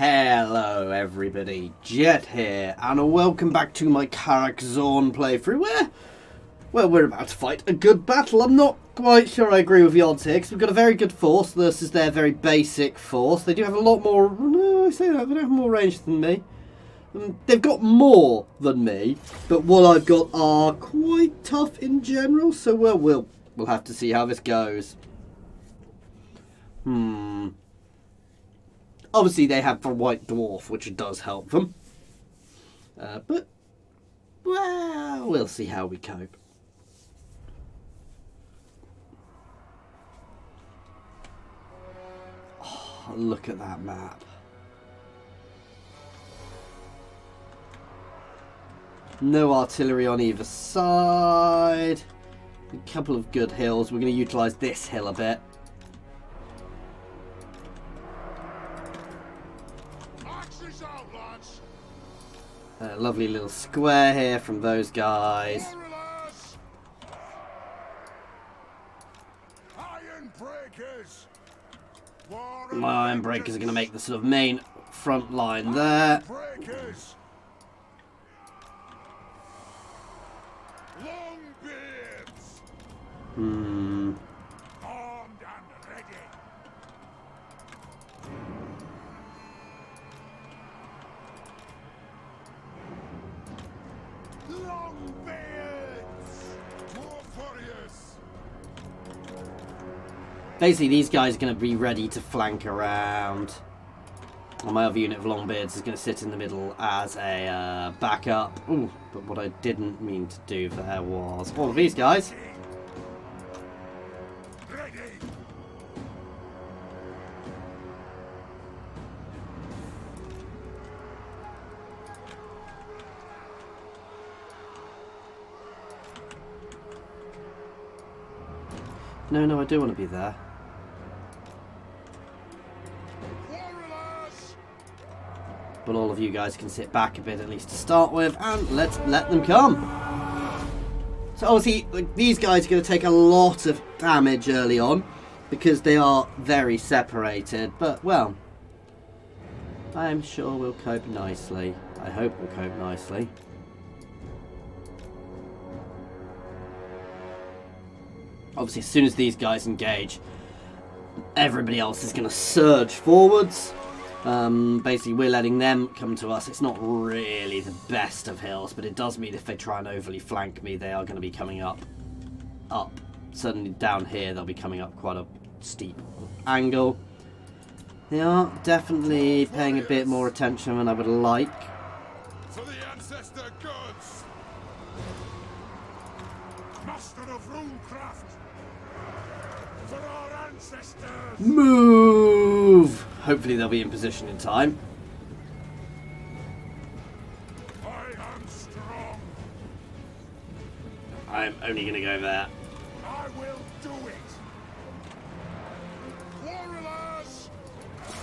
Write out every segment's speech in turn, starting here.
Hello everybody, Jet here, and welcome back to my Karak Zorn playthrough where we're about to fight a good battle. I'm not quite sure I agree with the odds here, because we've got a very good force versus their very basic force. They do have a lot more, no I say that, they don't have more range than me. They've got more than me, but what I've got are quite tough in general, so we'll have to see how this goes. Obviously, they have the White Dwarf, which does help them. But, well, we'll see how we cope. Oh, look at that map. No artillery on either side. A couple of good hills. We're going to utilise this hill a bit. A lovely little square here from those guys. My iron breakers are going to make the sort of main front line there. Basically, these guys are going to be ready to flank around. And my other unit of Longbeards is going to sit in the middle as a backup. Ooh, but what I didn't mean to do there was all of these guys. No, I do want to be there. But all of you guys can sit back a bit at least to start with, and let's let them come. So obviously, these guys are going to take a lot of damage early on because they are very separated. But, well, I'm sure we'll cope nicely. I hope we'll cope nicely. Obviously, as soon as these guys engage, everybody else is going to surge forwards. Basically, we're letting them come to us. It's not really the best of hills, but it does mean if they try and overly flank me, they are going to be coming up. Certainly down here, they'll be coming up quite a steep angle. They are definitely paying a bit more attention than I would like. For the ancestor gods! Master of runecraft! For our ancestors! Move! Hopefully they'll be in position in time. I am strong. I'm only going to go there. I will do it. Warriors!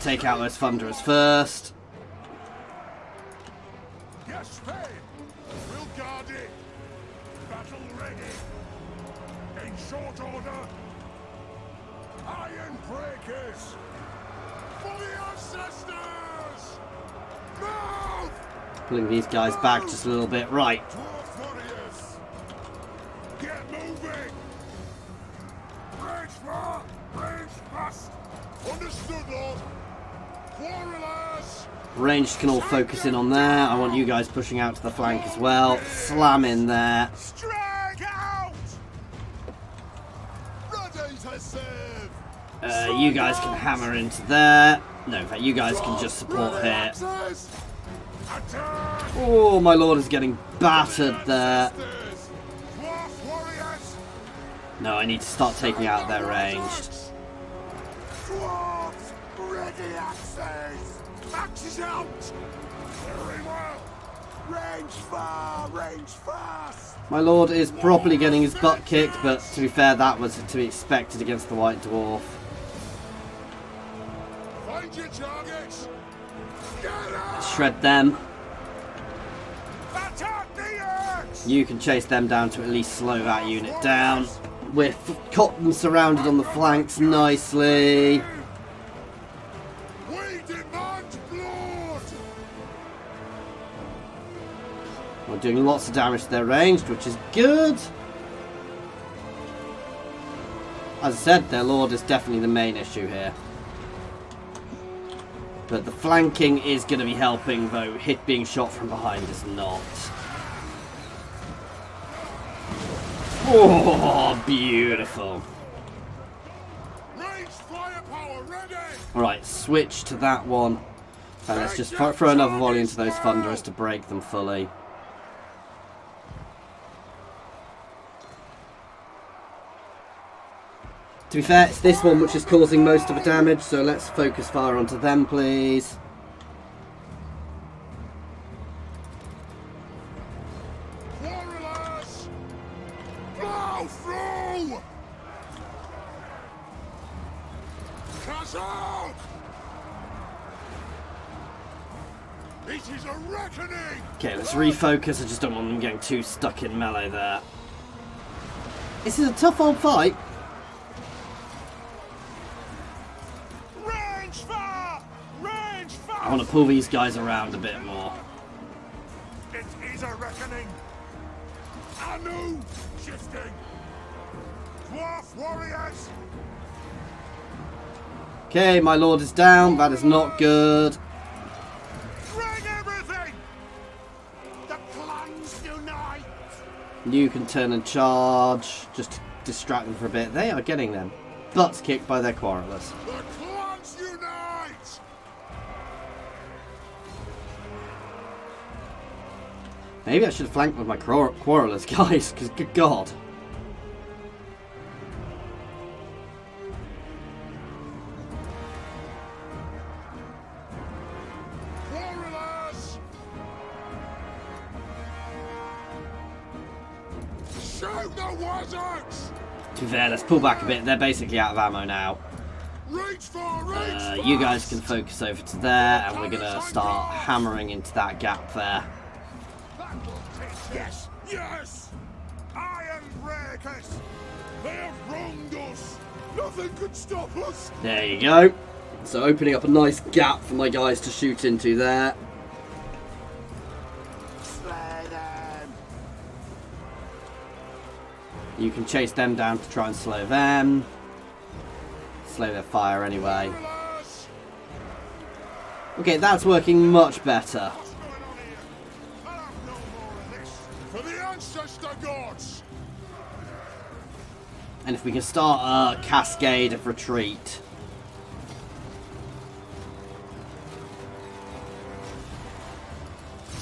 Take out those thunderers first. Yes, Faye! We'll guard it. Battle ready. In short order. Iron breakers! For the ancestors! Move! Pulling these guys back just a little bit. Right. Dwarf warriors! Get moving! Range far! Range fast! Understood, Lord! Warriors! Ranged can all focus in on there. I want you guys pushing out to the flank as well. Slam in there. Strike out! Ready to serve! You guys can hammer into there. No, in fact, you guys can just support here. Oh, my lord is getting battered there. No, I need to start taking out their ranged. Dwarves, ready access! Axes out! Very well! Range far, range fast! My lord is properly getting his butt kicked, but to be fair, that was to be expected against the White Dwarf. Find your targets! Get out! Shred them. Attack the earth! You can chase them down to at least slow that unit down. We've got them surrounded on the flanks nicely. We We demand blood! We're doing lots of damage to their ranged, which is good. As I said, their lord is definitely the main issue here. But the flanking is going to be helping, though being shot from behind is not. Oh, beautiful. Ranged firepower ready! Alright, switch to that one. And let's just throw another volley into those thunderers to break them fully. To be fair, it's this one which is causing most of the damage, so let's focus fire onto them, please. Warriors! Blow through! Kazak! It is a reckoning! Okay, let's refocus. I just don't want them getting too stuck in melee there. This is a tough old fight. I want to pull these guys around a bit more. It is a reckoning! Anu shifting! Dwarf warriors! Okay, my lord is down. That is not good. Bring everything! The clans unite! You can turn and charge. Just to distract them for a bit. They are getting them butts kicked by their quarrelers. The clans unite! Maybe I should have flanked with my quarrelers, guys, because good god. Warriors! Shoot the wizards! To be fair, let's pull back a bit. They're basically out of ammo now. Reach for reach You guys can focus over to there, and we're going to start hammering into that gap there. Yes! Yes! Iron breakers! They have wronged us! Nothing could stop us! There you go. So opening up a nice gap for my guys to shoot into there. Slay them! You can chase them down to try and slow them. Slow their fire anyway. Warriors! Okay, that's working much better. What's going on here? I'll have no more of this! For the ancestor gods! And if we can start a cascade of retreat.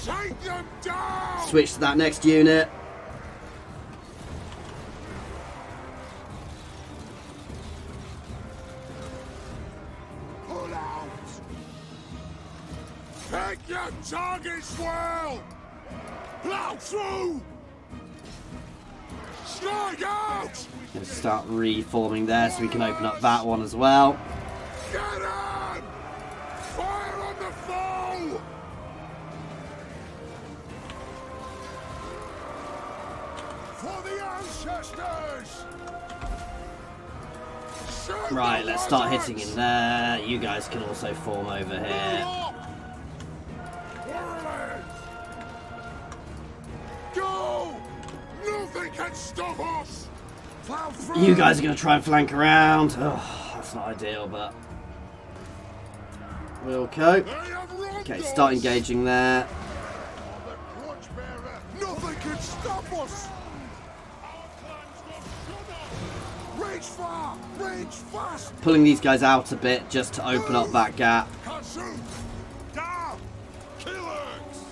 Take them down! Switch to that next unit. Pull out! Pick your targets well! Plow through! Strike out! Let's start reforming there so we can open up that one as well. Get him! Fire on the foe! For the ancestors! Shoot Right, the let's start wizards! hitting in there. You guys can also form over here. Warriors! Go! Nothing can stop us! Plow through! You guys are going to try and flank around. Oh, that's not ideal, but we'll cope. They have wronged Okay, us! start engaging there. The Torchbearer! Nothing can stop us! Reach far! Reach fast! Pulling these guys out a bit just to open up that gap. Consume! Down! Killers!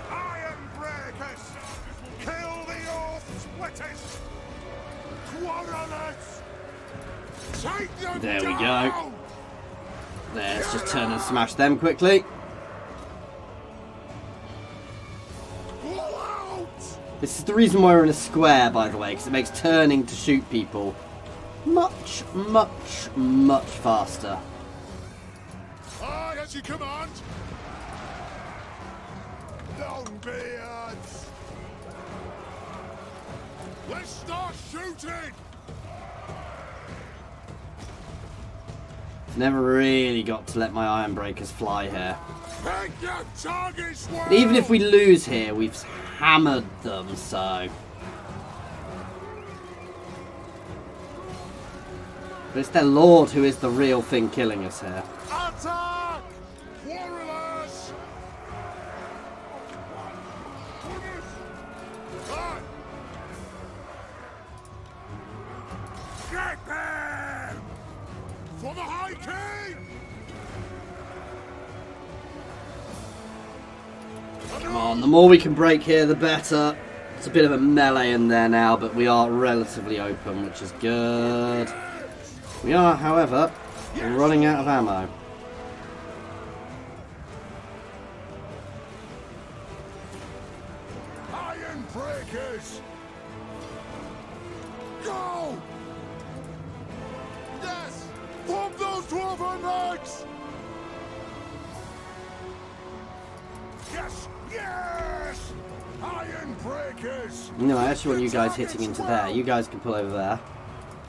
Iron breakers! Kill the oath splitters! Quarrelers! Take them There we go. down! There, let's just turn and smash them quickly. Blow out! This is the reason why we're in a square, by the way, because it makes turning to shoot people much, much, much faster. Aye, as you command! Longbeards! Let's start shooting! Never really got to let my iron breakers fly here. Pick your targets well. And even if we lose here, we've hammered them, so... But it's their lord who is the real thing killing us here. Attack! Warriors! Get them! For the High King! Come on, the more we can break here, the better. It's a bit of a melee in there now, but we are relatively open, which is good. We are, however, running out of ammo. Iron breakers! Go! Yes! Pump those dwarven legs! Yes! Yes! Iron breakers! No, I actually want you guys hitting into there. You guys can pull over there.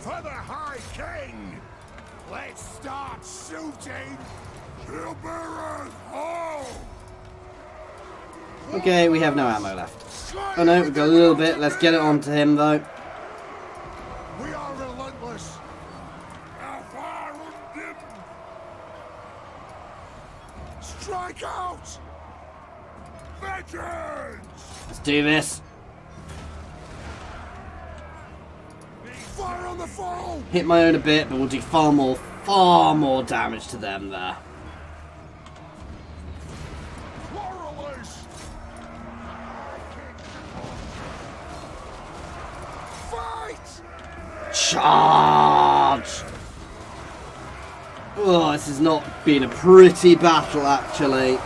For the High King! Let's start shooting! He'll burn home! Okay, we have no ammo left. Oh no, we've got a little bit. Let's get it onto him though. We are relentless! Strike out! Vengeance! Let's do this. Fire on the foe! Hit my own a bit, but we'll do far more damage to them there. Warriors! Fight! Charge! Oh, this has not been a pretty battle, actually.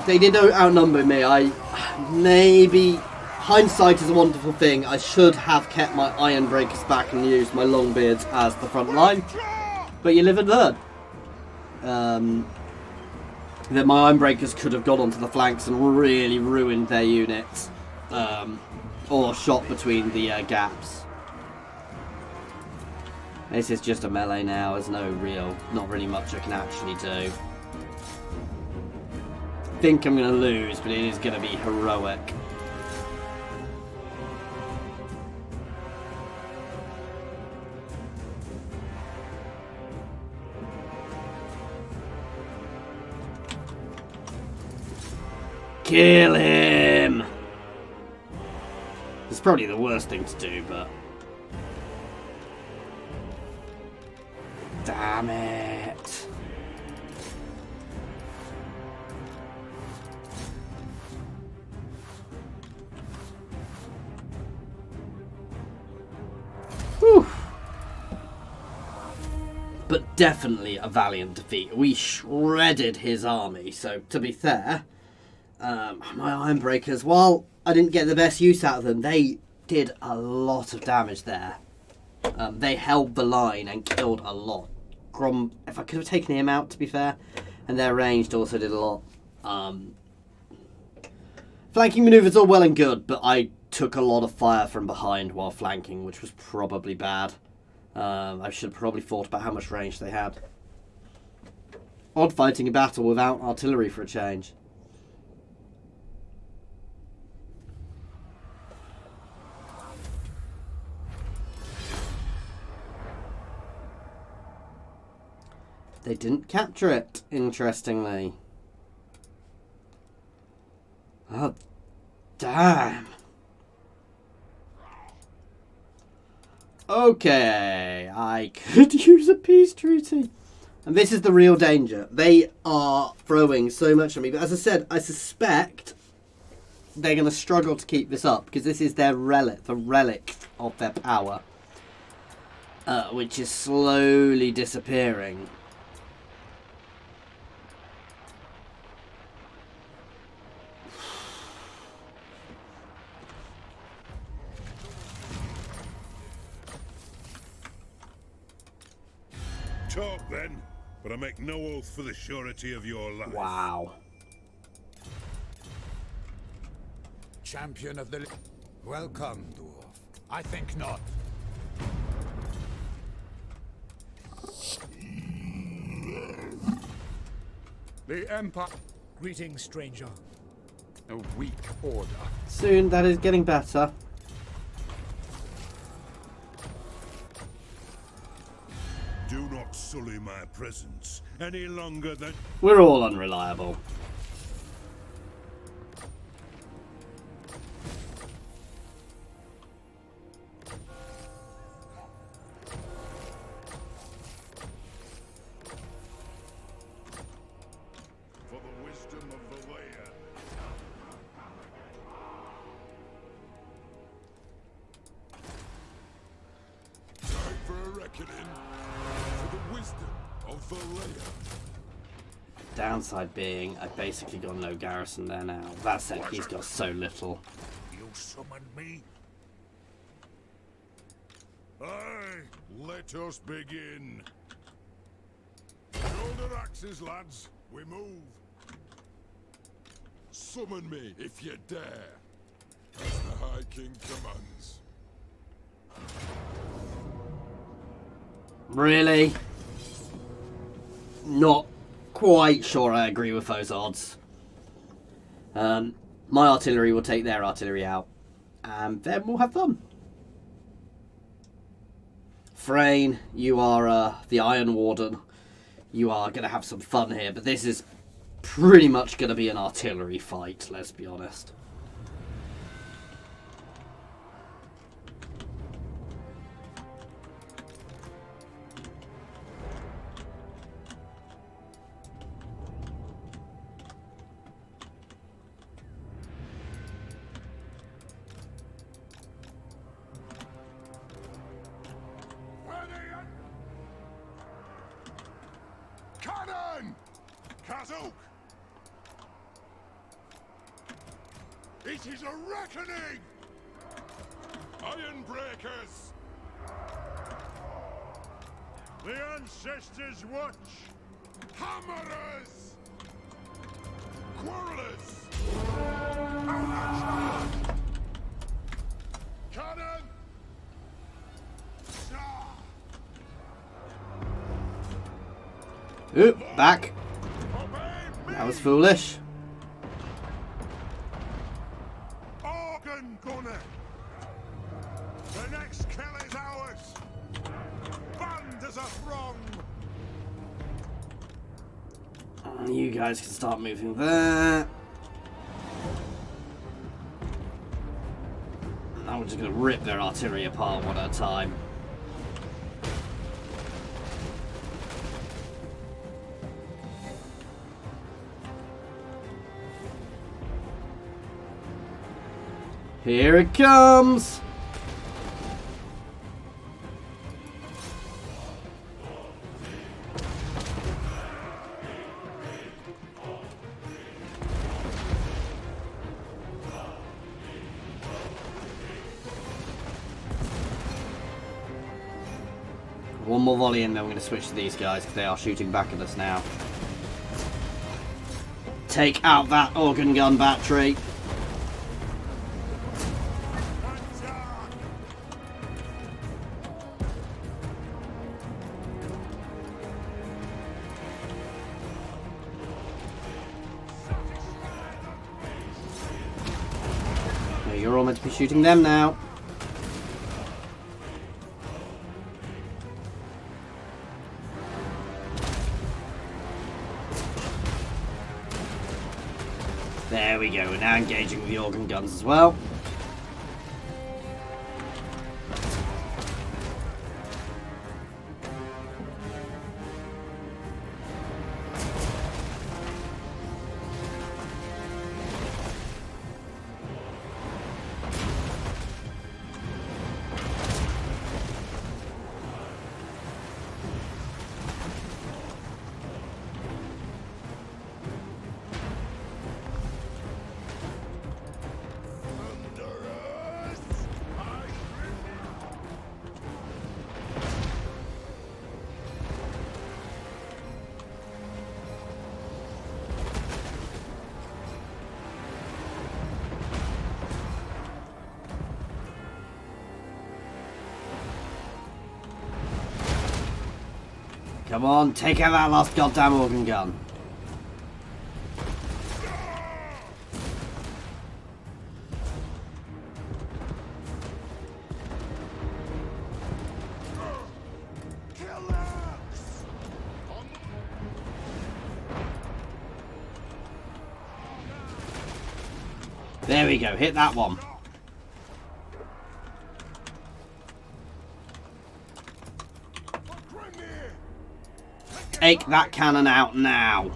They did outnumber me. Maybe... Hindsight is a wonderful thing. I should have kept my iron breakers back and used my long beards as the front line. But you live and learn. That my iron breakers could have got onto the flanks and really ruined their units. Or shot between the gaps. This is just a melee now. There's not really much I can actually do. I think I'm going to lose, but it is going to be heroic. Kill him! It's probably the worst thing to do, but... Damn it! Whew. But definitely a valiant defeat. We shredded his army, so to be fair... my iron breakers, while I didn't get the best use out of them, they did a lot of damage there. They held the line and killed a lot. Grom, if I could have taken him out, to be fair, and their ranged also did a lot. Flanking maneuvers are well and good, but I took a lot of fire from behind while flanking, which was probably bad. I should have probably thought about how much range they had. Odd fighting a battle without artillery for a change. They didn't capture it, interestingly. Oh, damn. Okay, I could use a peace treaty. And this is the real danger. They are throwing so much at me. But as I said, I suspect they're going to struggle to keep this up. Because this is their relic, the relic of their power. Which is slowly disappearing. Talk then, but I make no oath for the surety of your life. Wow. Champion of the... Welcome, dwarf. I think not. The Empire. Greetings, stranger. A weak order. Soon, that is getting better. Do not sully my presence any longer than. We're all unreliable. For the wisdom of the way. Time for a reckoning. For the wisdom of the layer. Downside being, I've basically got no garrison there now. That said, he's got so little. You summoned me? Aye, let us begin. Shoulder axes, lads. We move. Summon me if you dare. As the High King commands. Really? Not quite sure I agree with those odds. My artillery will take their artillery out, and then we'll have fun. Frayne, you are the Iron Warden. You are going to have some fun here, but this is pretty much going to be an artillery fight, let's be honest. Cannon! Kazook! It is a reckoning! Iron breakers! The ancestors watch! Hammerers! Quarrelers! Cannon! Oop, back. Obey me! That was foolish. Organ gunner! The next kill is ours! Band as a throng! You guys can start moving there. Now we're just going to rip their artillery apart one at a time. Here it comes! One more volley and then we're going to switch to these guys because they are shooting back at us now. Take out that organ gun battery. You're all meant to be shooting them now. There we go, we're now engaging with the organ guns as well. Come on, take out that last goddamn organ gun. There we go, hit that one. Take that cannon out now.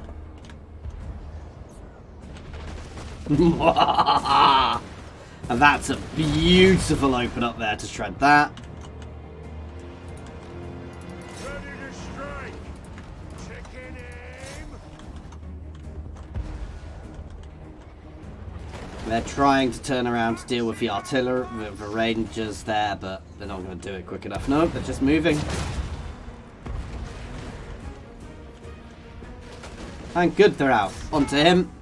And that's a beautiful open up there to shred that. Ready to strike. Chicken aim. They're trying to turn around to deal with the artillery, with the rangers there, but they're not going to do it quick enough. No, they're just moving. And good, they're out. Onto him.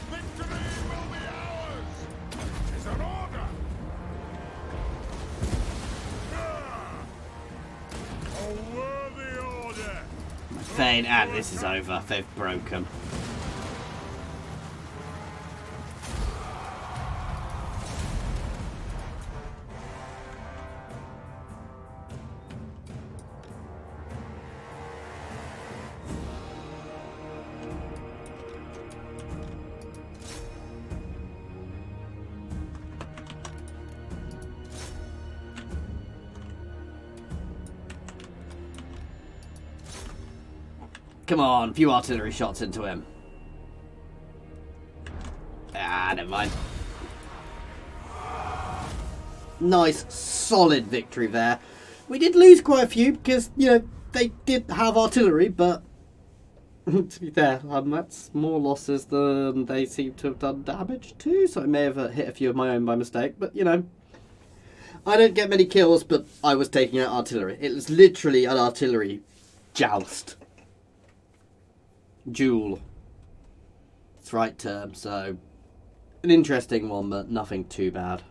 Victory will be ours. It's an order. A worthy order. Fane, and this is over. They've broken. Come on, a few artillery shots into him. Ah, never mind. Nice, solid victory there. We did lose quite a few because, you know, they did have artillery, but to be fair, that's more losses than they seem to have done damage to, so I may have hit a few of my own by mistake, but, you know, I don't get many kills, but I was taking out artillery. It was literally an artillery joust. Duel. It's the right term, so an interesting one, but nothing too bad.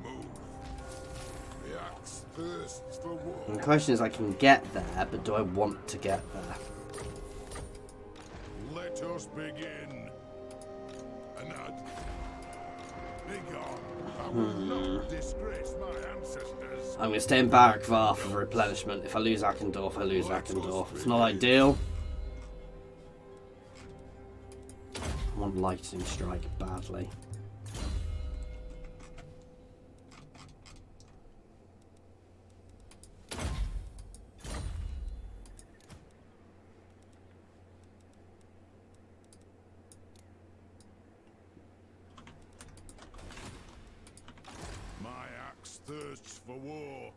Move. The axe thirsts for war. And the question is, I can get there, but do I want to get there? Let us begin. Anad. Begone. I will not disgrace my ancestors. I'm going to stay in Barak Var for replenishment. If I lose Akendorf, I lose Akendorf. It's not ideal. I want lightning strike badly. Thirsts for war.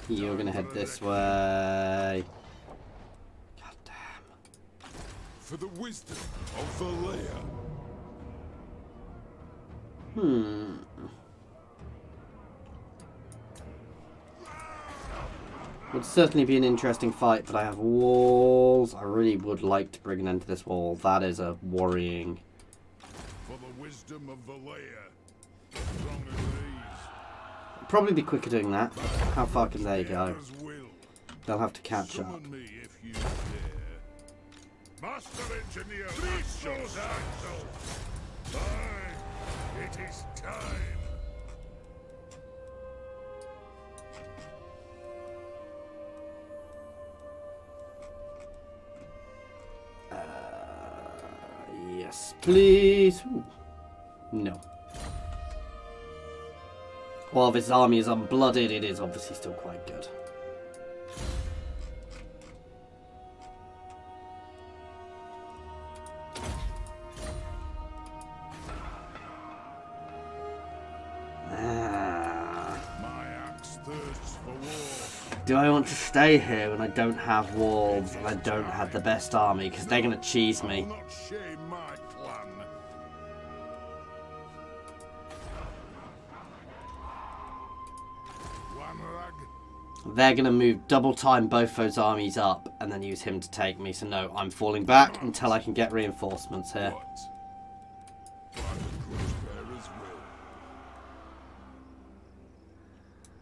You're going to head this way. God damn. For the wisdom of Valea. Would certainly be an interesting fight, but I have walls. I really would like to bring an end to this wall. That is a worrying. For the wisdom of Valea. Probably be quicker doing that. How far can they go? They'll have to catch up. Master Engineer, Crynsos. Aye, it is time. Yes, please. Ooh. No. While this army is unblooded, it is obviously still quite good. Do I want to stay here when I don't have walls and I don't have the best army? Because they're going to cheese me. They're going to move double time both those armies up and then use him to take me. So no, I'm falling back until I can get reinforcements here.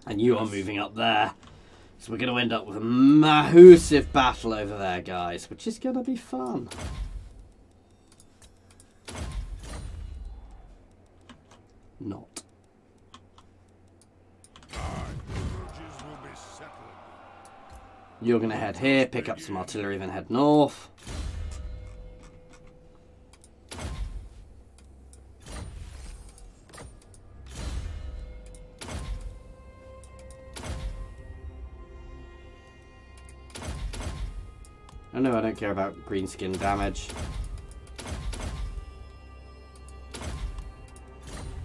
And you are moving up there. So we're going to end up with a massive battle over there, guys, which is going to be fun. Not. You're going to head here, pick up some artillery, then head north. I know I don't care about green skin damage.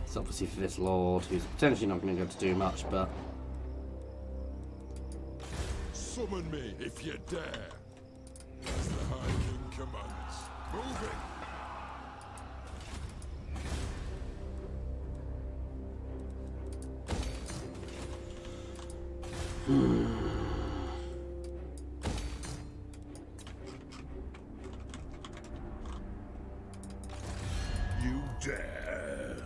It's obviously for this lord, who's potentially not going to go to do much, but... Summon me if you dare. As the High King commands. Moving. You dare.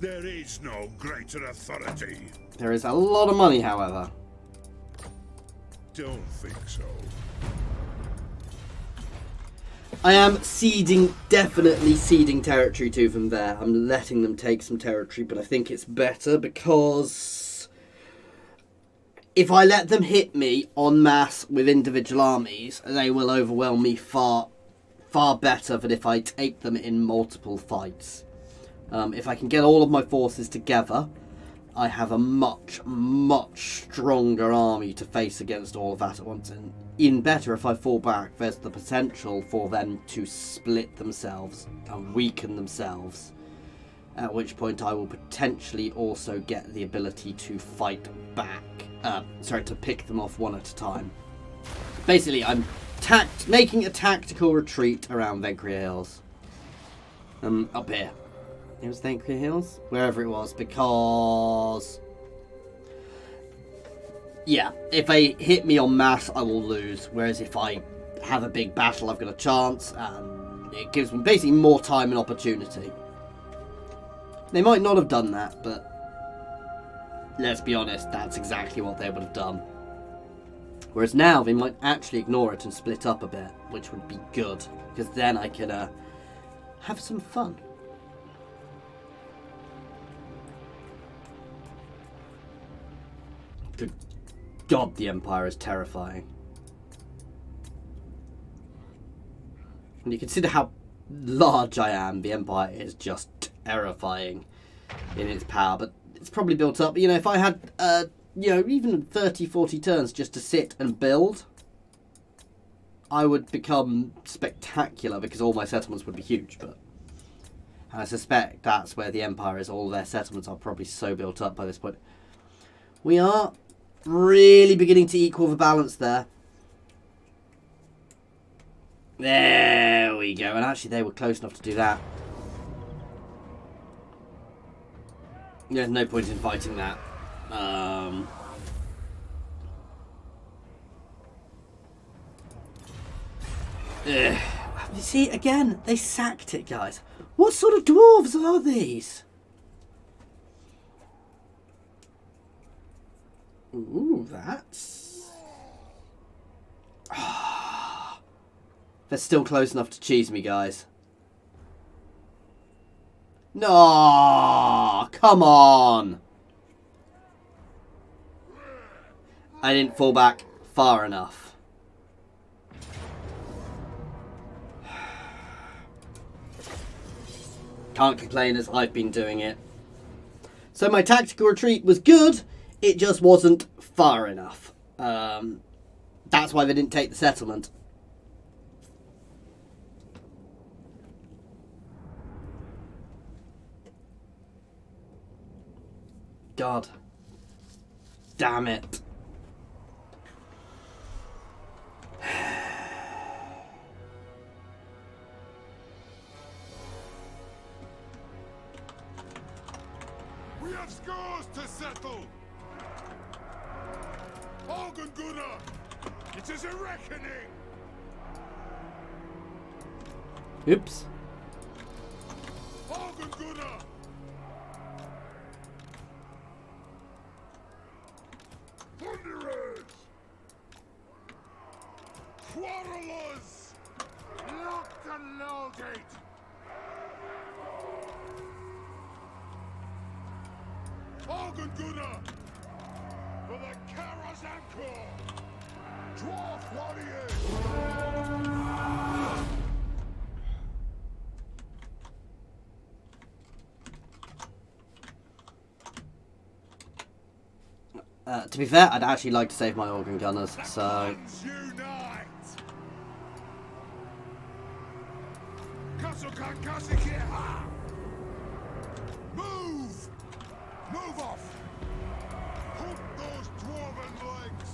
There is no greater authority. There is a lot of money, however. Don't think so. I am ceding, definitely ceding territory to them there. I'm letting them take some territory, but I think it's better because if I let them hit me en masse with individual armies, they will overwhelm me far better than if I take them in multiple fights. If I can get all of my forces together, I have a much stronger army to face against all of that at once. And even better, if I fall back, there's the potential for them to split themselves and weaken themselves. At which point I will potentially also get the ability to fight back. To pick them off one at a time. Basically, I'm making a tactical retreat around Venkria Hills. Up here. It was Venkria Hills? Wherever it was, because... yeah, if they hit me en masse, I will lose. Whereas if I have a big battle, I've got a chance, and it gives me basically more time and opportunity. They might not have done that, but... let's be honest, that's exactly what they would have done. Whereas now, they might actually ignore it and split up a bit, which would be good. Because then I can have some fun. Good God, the Empire is terrifying. When you consider how large I am, the Empire is just terrifying in its power. But it's probably built up. You know, if I had, even 30, 40 turns just to sit and build, I would become spectacular because all my settlements would be huge. But I suspect that's where the Empire is. All their settlements are probably so built up by this point. We are really beginning to equal the balance there. There we go. And actually they were close enough to do that. There's no point in fighting that. You see, again, they sacked it, guys. What sort of dwarves are these? Ooh, that's... they're still close enough to cheese me, guys. No, come on. I didn't fall back far enough. Can't complain as I've been doing it. So my tactical retreat was good. It just wasn't far enough. That's why they didn't take the settlement. God. Damn it. We have scores to settle. Hogan Gunnar, it is a reckoning. Oops. Hogan Gunnar. Thunderers. it! Organ Gunner! For the Karak Zorn! Dwarf warriors! To be fair, I'd actually like to save my organ gunners, so... Unite! Move! Move off! Hook those dwarven legs!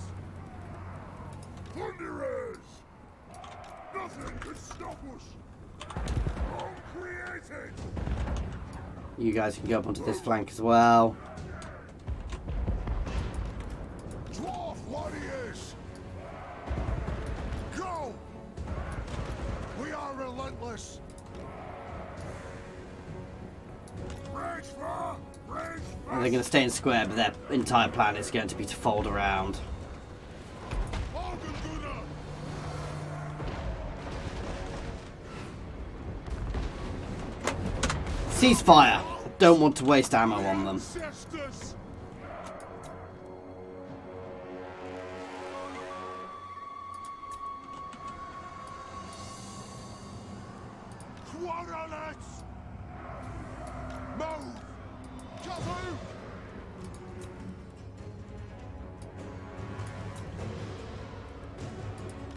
Thunderers! Nothing can stop us! Uncreated! You guys can go up onto this flank as well. Dwarf warriors! Go! We are relentless! Rage for! Rage for! And they're going to stay in square, but their entire plan is going to be to fold around. Organ Gunner! Ceasefire! I don't want to waste ammo on them. Ancestors! Quarrelets! Move! Kazoo!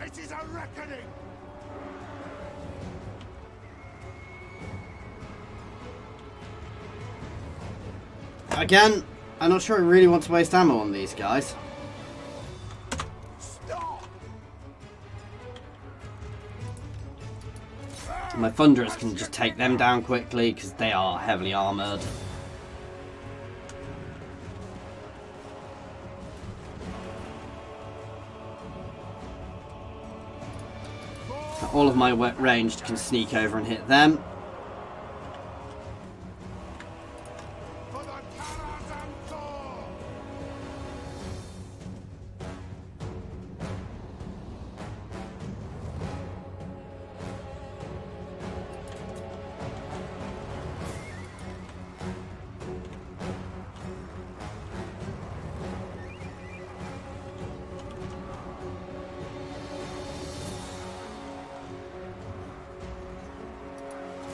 It is a reckoning! Again, I'm not sure I really want to waste ammo on these guys. Stop! My Thunderers can just take them down quickly because they are heavily armoured. All of my ranged can sneak over and hit them. For the Karak Zorn!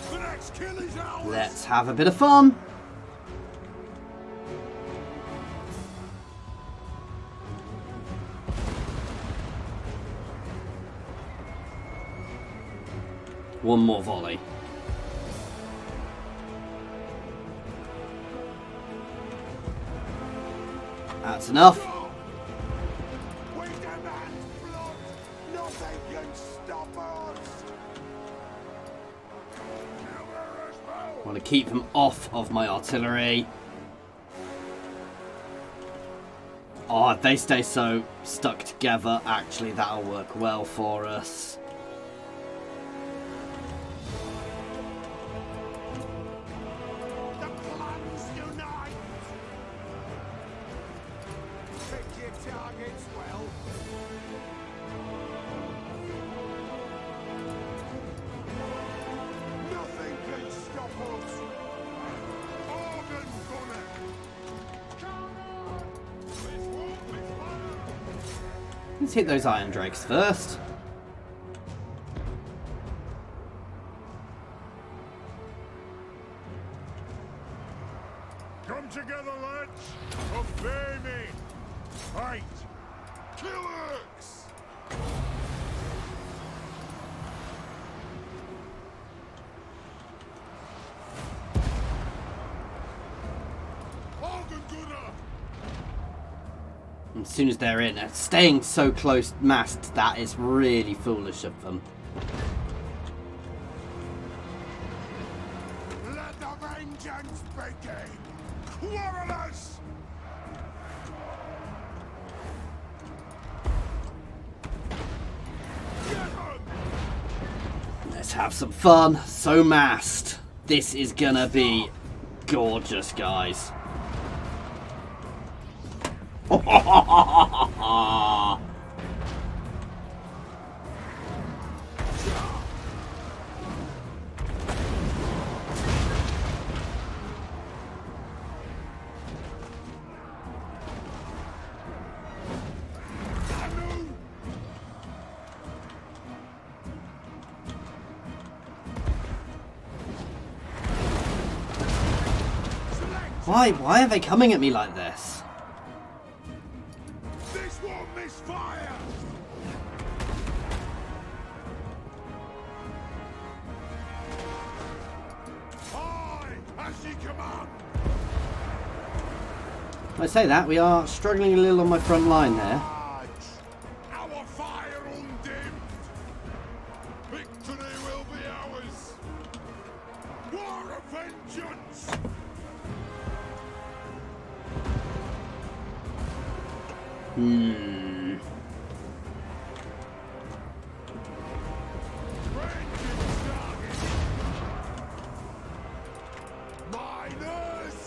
The next kill is ours! Let's have a bit of fun. One more volley. That's enough. We demand blood! Nothing can stop us! I want to keep them off of my artillery. Oh, if they stay so stuck together, actually that'll work well for us. The clans unite! Pick your targets well. Nothing can stop us! Organ Gunner! Let's hit those Iron Drakes first. Come together, lads! Obey me! Fight! Killers! Organ Gunner! As soon as they're in, staying so close massed, that is really foolish of them. Let the vengeance begin! Quarrelers! Get 'em! Let's have some fun. So massed. This is gonna be gorgeous, guys. Why are they coming at me like this? This won't miss fire! Aye, as ye command! I say that, we are struggling a little on my front line there. Our fire undimmed! Victory will be ours! War of vengeance! Ranging target! Miners!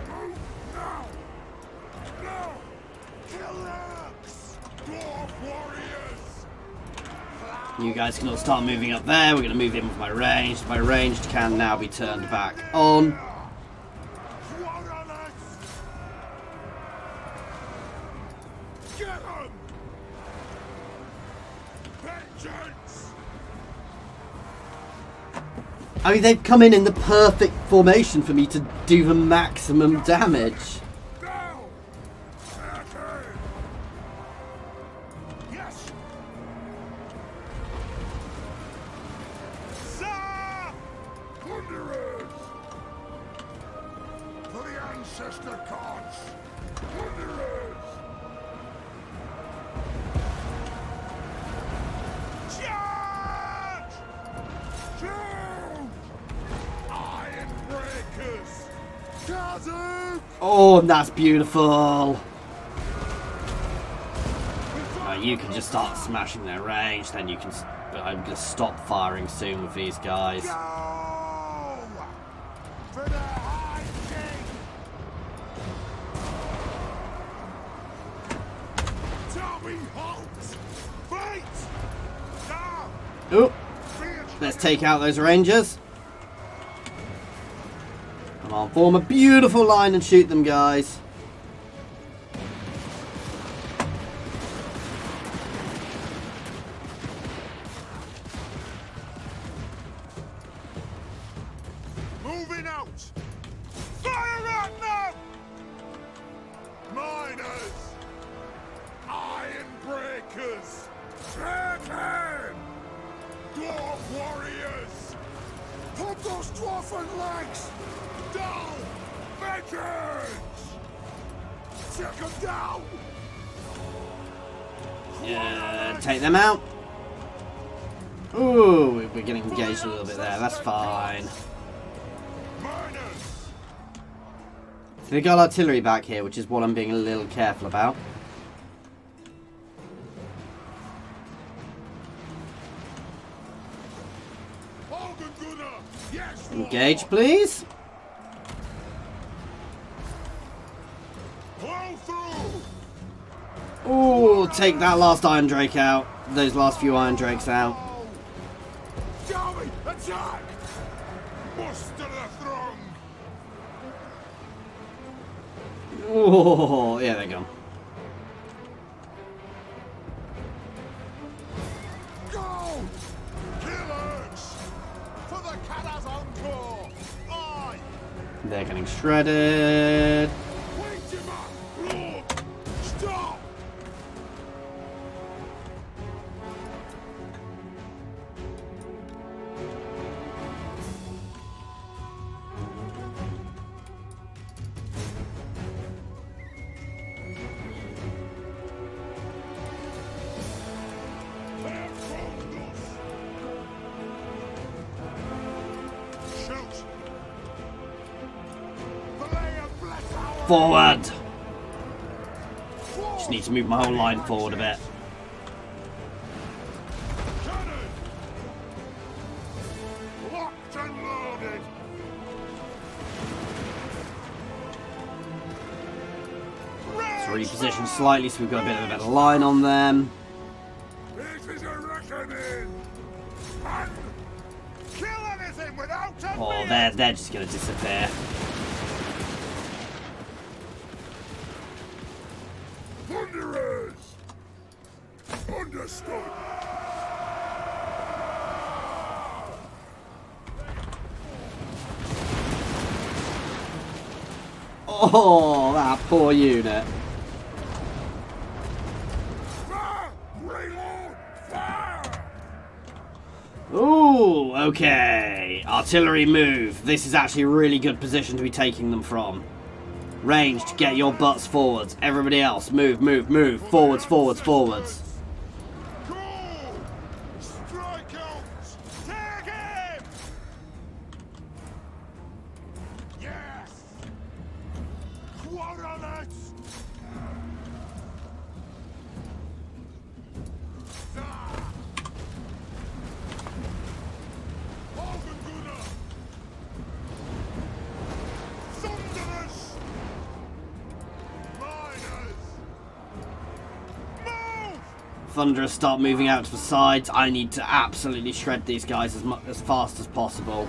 Move now! No! Karaks! Dwarf warriors! You guys can all start moving up there. We're going to move in with my ranged. My ranged can now be turned back on. Get 'em! Vengeance! I mean, they've come in the perfect formation for me to do the maximum damage. Now! Attack! Yes! Sir! Wanderers! For the ancestor gods! Wanderers! Charge! Shoot! Iron breakers! Kazoo! Oh, and that's beautiful. You can just start smashing their range, then you can... I'm going to stop firing soon with these guys. Go! For the High King! Tell me halt! Fight! Now! Oh, let's take out those rangers. Come on, form a beautiful line and shoot them, guys. Moving out! Fire at them! Miners! Iron breakers! Tread! Dwarf warriors! Put those dwarfen legs! Down! Vengeance! Take them down! Yeah, take them out. Ooh, we're getting engaged a little bit there. That's fine. Miners! So we got artillery back here, which is what I'm being a little careful about. Yes, Engage, please. Plow through! Ooh, take that last Iron Drake out. Those last few Iron Drakes out. Army, attack! Muster the throng! Oh, yeah, they're gone. Go! Killers! For the Karak Zorn! Aye! They're getting shredded. Wait him up! Lord! Stop! Shoot! Forward. Just need to move my whole line forward a bit. Cannon! Locked and loaded! Let's reposition slightly so we've got a bit of a better line on them. This is a reckoning! And kill anything without a Oh, beard! they're just going to disappear. Wanderers! Understood! Oh, that poor unit. Ooh, okay. Artillery move. This is actually a really good position to be taking them from. Ranged, get your butts forwards. Everybody else, move, move, move. Forwards, forwards, forwards. Thunderers start moving out to the sides. I need to absolutely shred these guys as fast as possible.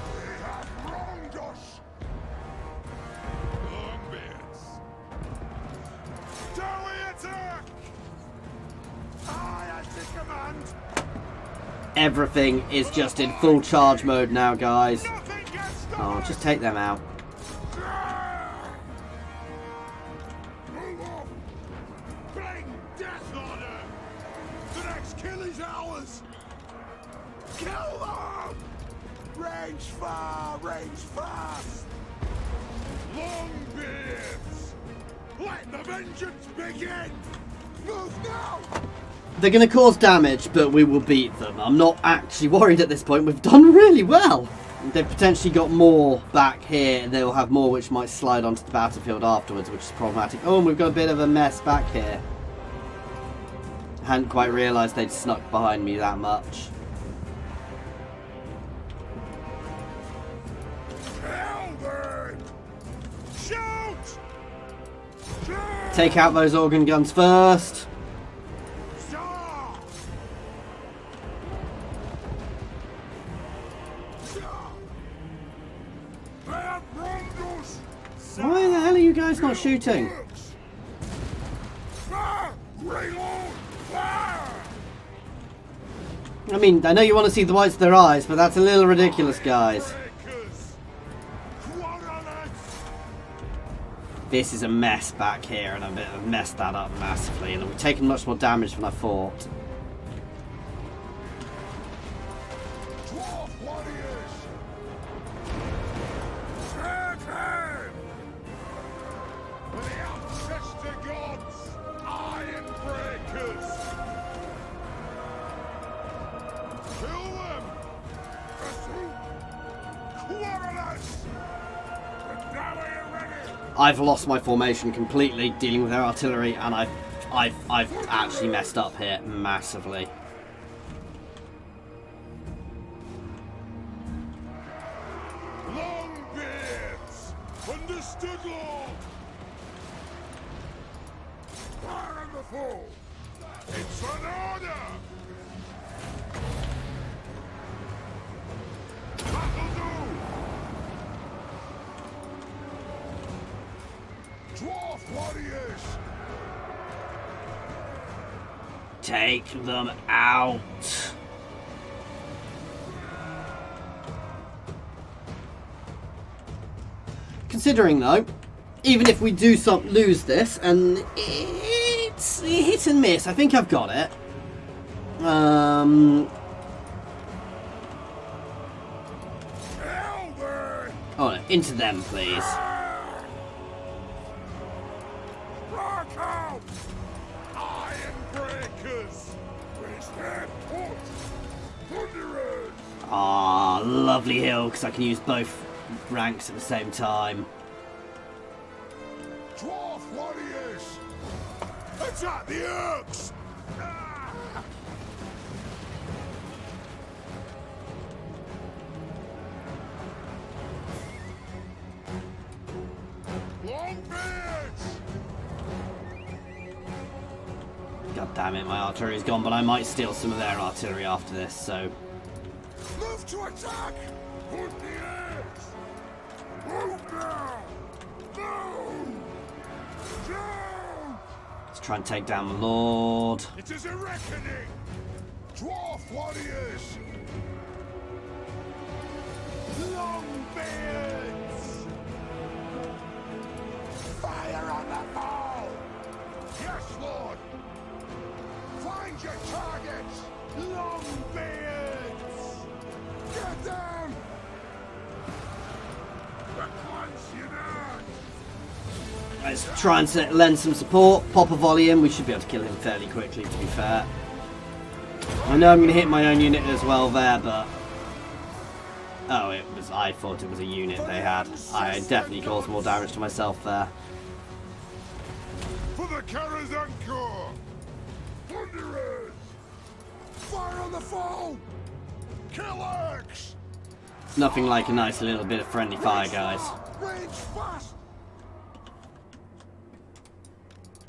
Everything is just in full charge mode now, guys. Oh, just take them out. Range far, range fast. Longbeards, let the vengeance begin. Move now. They're going to cause damage, but we will beat them. I'm not actually worried at this point. We've done really well. They've potentially got more back here, and they'll have more which might slide onto the battlefield afterwards, which is problematic. Oh, and we've got a bit of a mess back here. I hadn't quite realised they'd snuck behind me that much. Take out those organ guns first. Why the hell are you guys not shooting? I mean, I know you want to see the whites of their eyes, but that's a little ridiculous, guys. This is a mess back here, and I've messed that up massively, and we've taken much more damage than I thought. I've lost my formation completely dealing with their artillery, and I've actually messed up here massively. Longbeards, understood, Lord. Fire on the foe. It's an order. That'll do. Dwarf warriors! Take them out. Considering though, even if we do lose this, and it's hit and miss, I think I've got it. Oh no, into them, please. Ah, lovely hill, because I can use both ranks at the same time. Dwarf warriors! Attack the Urks! Longbeards! God damn it, my artillery's gone, but I might steal some of their artillery after this, so... Move to attack! Put the eggs! Move now! Move! Down! Let's try and take down the Lord. It is a reckoning! Dwarf warriors! Longbeards! Let's try and lend some support. Pop a volley in. We should be able to kill him fairly quickly, to be fair. I know I'm going to hit my own unit as well there, but... Oh, I thought it was a unit they had. I definitely caused more damage to myself there. For the Karak Zorn! Thunderers! Fire on the foe! Kill X! Nothing like a nice little bit of friendly fire, guys. Range fast!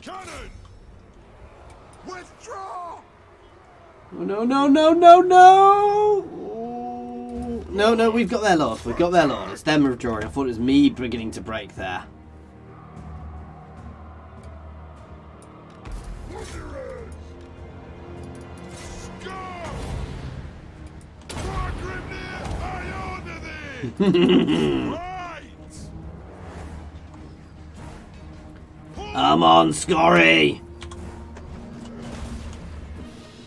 Cannon! Withdraw! Oh, no, no, no, no, no! Ooh. No, no, we've got their lord. We've got their lord. It's them withdrawing. I thought it was me beginning to break there. Thunderers! Scar! Grimnir, I order thee! Right! Come on, Scorry!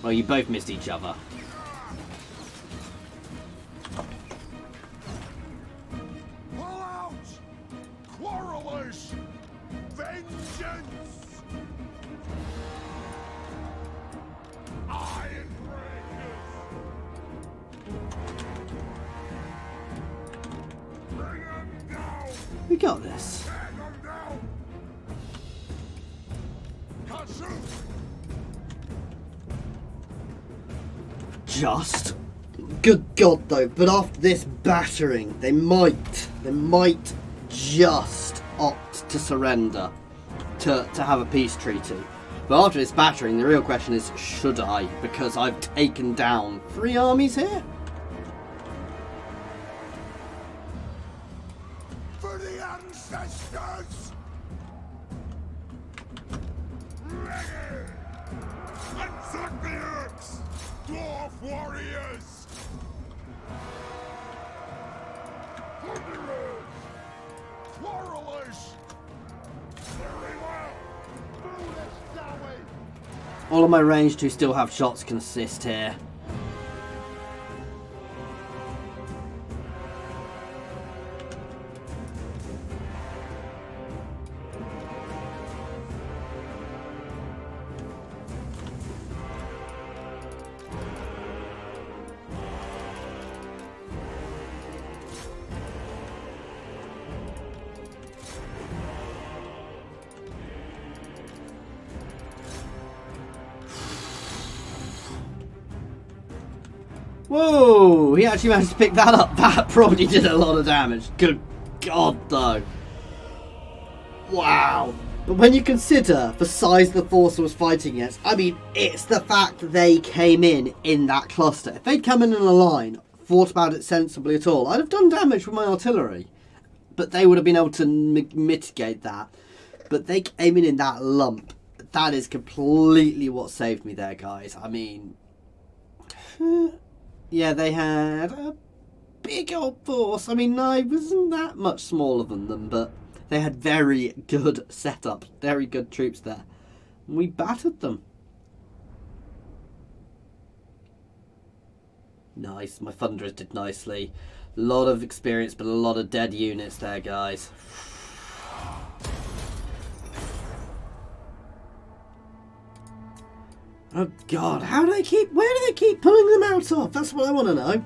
Well, you both missed each other. Pull out! Quarrelers! Vengeance! Iron breakers! Bring them down! We got this. Bring them down! Katsu! Just. Good God, though. But after this battering, they might just opt to surrender, to have a peace treaty. But after this battering, the real question is, should I? Because I've taken down 3 armies here. For the ancestors! Ready! Attack the Urks! Dwarf warriors! Thunderers! Quarrelers! Very well! Move this downway! All of my ranged who still have shots can assist here. Whoa! He actually managed to pick that up. That probably did a lot of damage. Good God, though. Wow. But when you consider the size of the force I was fighting against, I mean, it's the fact that they came in that cluster. If they'd come in a line, thought about it sensibly at all, I'd have done damage with my artillery. But they would have been able to mitigate that. But they came in that lump. That is completely what saved me there, guys. I mean... Yeah, they had a big old force. I mean, I wasn't that much smaller than them, but they had very good setup, very good troops there. We battered them. Nice, my Thunderers did nicely. A lot of experience, but a lot of dead units there, guys. Oh God, where do they keep pulling them out of? That's what I want to know.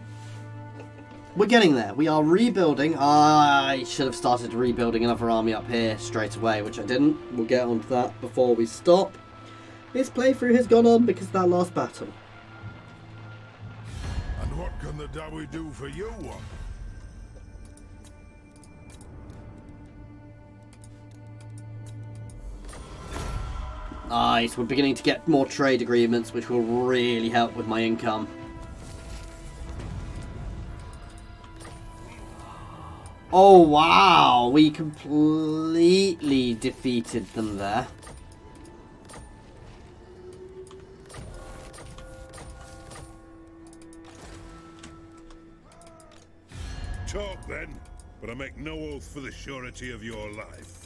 We're getting there. We are rebuilding. I should have started rebuilding another army up here straight away, which I didn't. We'll get onto that before we stop. This playthrough has gone on because of that last battle. And what can the Dawi do for you? Nice, we're beginning to get more trade agreements, which will really help with my income. Oh wow, we completely defeated them there. Talk then, but I make no oath for the surety of your life.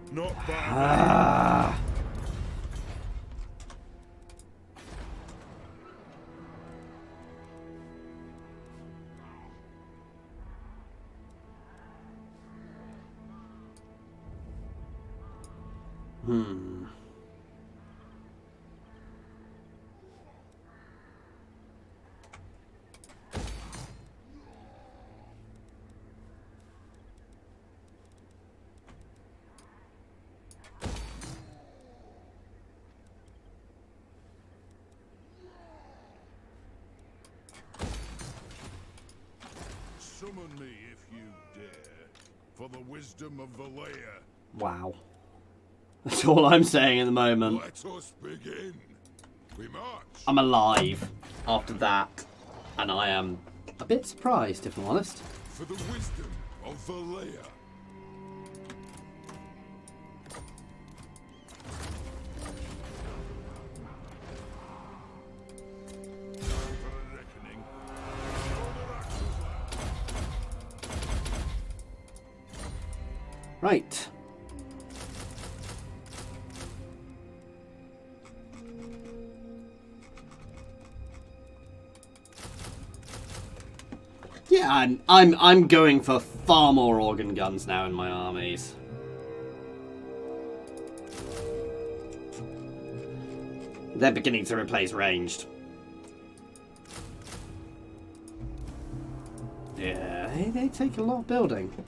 Not bad. Summon me if you dare, for the wisdom of Valea. Wow. That's all I'm saying at the moment. Let us begin. We march. I'm alive after that. And I am a bit surprised, if I'm honest. For the wisdom of Valea. Time for a reckoning. Right. Yeah, I'm going for far more organ guns now in my armies. They're beginning to replace ranged. Yeah, they take a lot of building.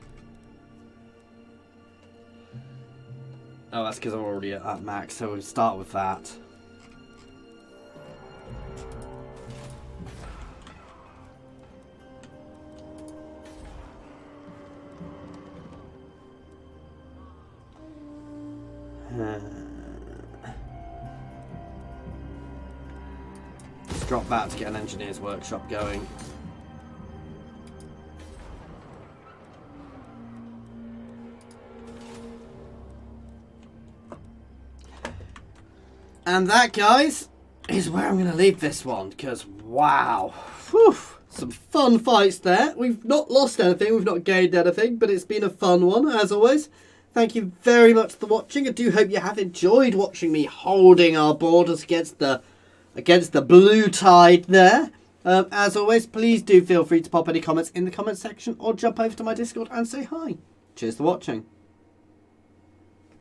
Oh, that's because I'm already at max, so we'll start with that. Let's drop that to get an engineer's workshop going. And that, guys, is where I'm going to leave this one, because, wow, whew, some fun fights there. We've not lost anything, we've not gained anything, but it's been a fun one, as always. Thank you very much for watching. I do hope you have enjoyed watching me holding our borders against the blue tide there. As always, please do feel free to pop any comments in the comment section or jump over to my Discord and say hi. Cheers for watching.